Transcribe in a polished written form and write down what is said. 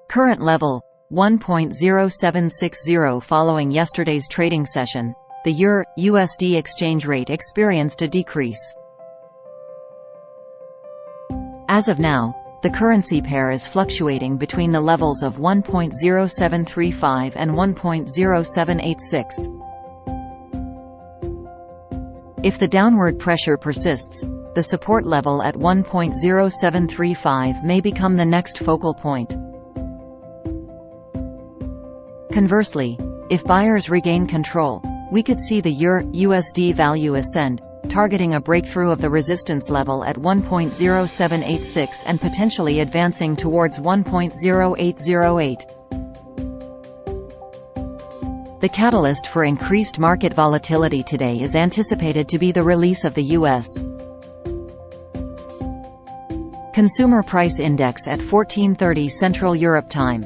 Current level 1.0760. Following yesterday's trading session, the EUR/USD exchange rate experienced a decrease. As of now, the currency pair is fluctuating between the levels of 1.0735 and 1.0786. If the downward pressure persists, the support level at 1.0735 may become the next focal point. Conversely, if buyers regain control, we could see the EUR/USD value ascend, targeting a breakthrough of the resistance level at 1.0786 and potentially advancing towards 1.0808. The catalyst for increased market volatility today is anticipated to be the release of the U.S. Consumer Price Index at 14:30 Central Europe Time.